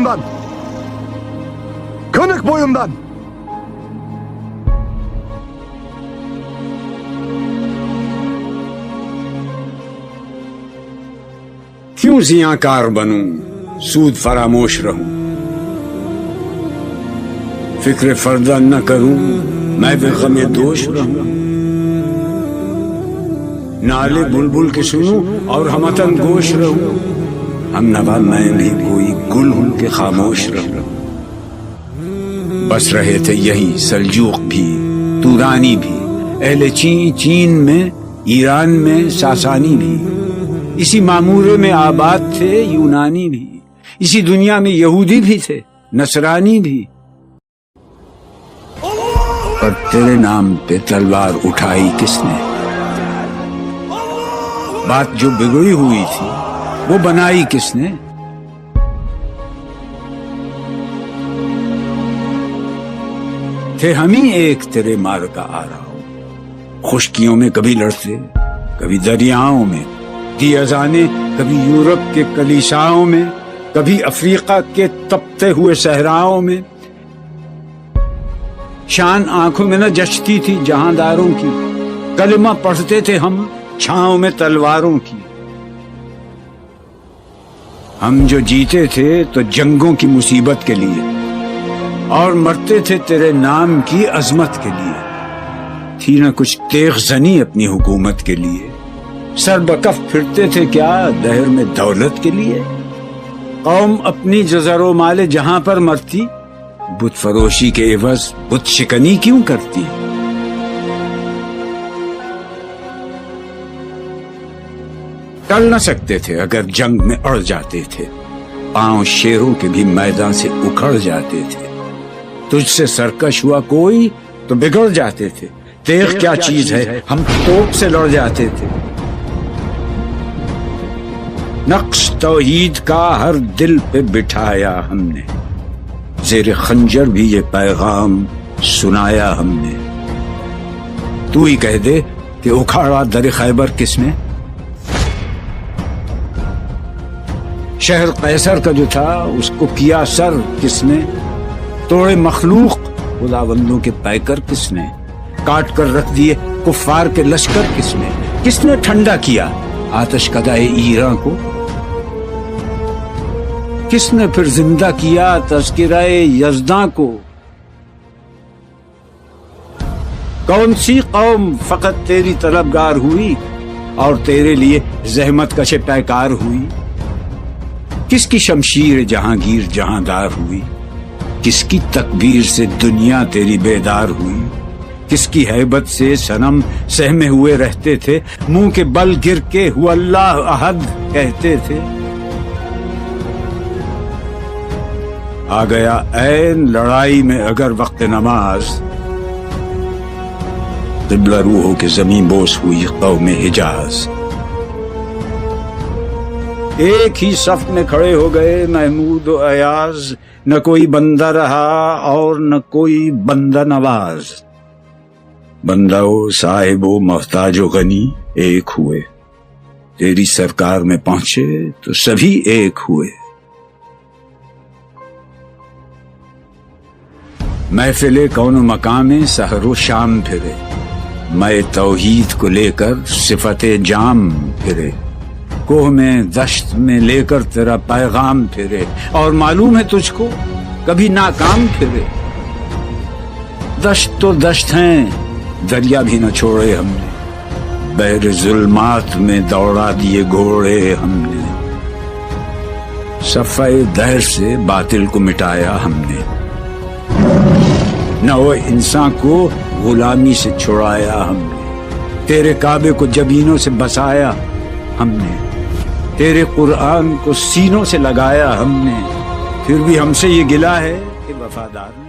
boyundan. Kınık boyundan. کیوں زیاں کار بنوں، سود فراموش رہوں، فکر فردہ نہ کروں، میں بے غم دوش رہوں، نالے بلبل کے سنوں اور ہمتن گوش رہوں، ہم نوا میں بھی کوئی گل ہوں کہ خاموش رہوں۔ بس رہے تھے یہی سلجوق بھی، تورانی بھی، اہل چین میں، ایران میں، ساسانی بھی، اسی معمورے میں آباد تھے یونانی بھی، اسی دنیا میں یہودی بھی تھے، نصرانی بھی، پر تیرے نام پہ تلوار اٹھائی کس نے؟ بات جو بگڑی ہوئی تھی وہ بنائی کس نے؟ تھے ہم ہی ایک تیرے مار کا آ رہا ہو، خشکیوں میں کبھی لڑتے، کبھی دریاؤں میں، دی اذانیں کبھی یورپ کے کلیساؤں میں، کبھی افریقہ کے تپتے ہوئے صحراؤں میں، شان آنکھوں میں نہ جچتی تھی جہانداروں کی، کلمہ پڑھتے تھے ہم چھاؤں میں تلواروں کی۔ ہم جو جیتے تھے تو جنگوں کی مصیبت کے لیے، اور مرتے تھے تیرے نام کی عظمت کے لیے، تھی نہ کچھ تیغ زنی اپنی حکومت کے لیے، سر بکف پھرتے تھے کیا دہر میں دولت کے لیے؟ قوم اپنی جزر و مال جہاں پر مرتی، بت فروشی کے عوض بت شکنی کیوں کرتی؟ ٹل نہ سکتے تھے اگر جنگ میں اڑ جاتے تھے، پاؤں شیروں کے بھی میدان سے اکھڑ جاتے تھے، تجھ سے سرکش ہوا کوئی تو بگڑ جاتے تھے، تیغ کیا چیز ہے ہم توپ سے لڑ جاتے تھے۔ نقش توحید کا ہر دل پہ بٹھایا ہم نے، زیر خنجر بھی یہ پیغام سنایا ہم نے۔ تو ہی کہہ دے کہ اکھاڑا در خیبر کس نے؟ شہر قیصر کا جو تھا اس کو کیا سر کس نے؟ توڑے مخلوق خداوندوں کے پیکر کس نے؟ کاٹ کر رکھ دیے کفار کے لشکر کس نے؟ کس نے ٹھنڈا کیا آتش کدائے ایران کو؟ کس نے پھر زندہ کیا تذکرہ یزداں کو؟ کون سی قوم فقط تیری طلبگار ہوئی اور تیرے لیے زحمت کش پیکار ہوئی؟ کس کی شمشیر جہانگیر جہاندار ہوئی؟ کس کی تکبیر سے دنیا تیری بیدار ہوئی؟ کس کی ہیبت سے صنم سہمے ہوئے رہتے تھے، منہ کے بل گر کے ہوا اللہ احد کہتے تھے؟ آ گیا عین لڑائی میں اگر وقت نماز، قبلہ روح ہو کے زمین بوس ہوئی قوم حجاز۔ ایک ہی صف میں کھڑے ہو گئے محمود و ایاز، نہ کوئی بندہ رہا اور نہ کوئی بندہ نواز۔ بندہ و صاحب و محتاج و غنی ایک ہوئے، تیری سرکار میں پہنچے تو سبھی ایک ہوئے۔ محفل کون و مقام سحر و شام پھرے، میں توحید کو لے کر صفت جام پھرے، کوہ میں دشت میں لے کر تیرا پیغام پھرے، اور معلوم ہے تجھ کو کبھی ناکام پھرے۔ دشت تو دشت ہیں دریا بھی نہ چھوڑے ہم نے، بحر ظلمات میں دوڑا دیے گھوڑے ہم نے، صفحہ دہر سے باطل کو مٹایا ہم نے، نہ وہ انسان کو غلامی سے چھڑایا ہم نے، تیرے کعبے کو جبینوں سے بسایا ہم نے، تیرے قرآن کو سینوں سے لگایا ہم نے، پھر بھی ہم سے یہ گلہ ہے کہ وفادار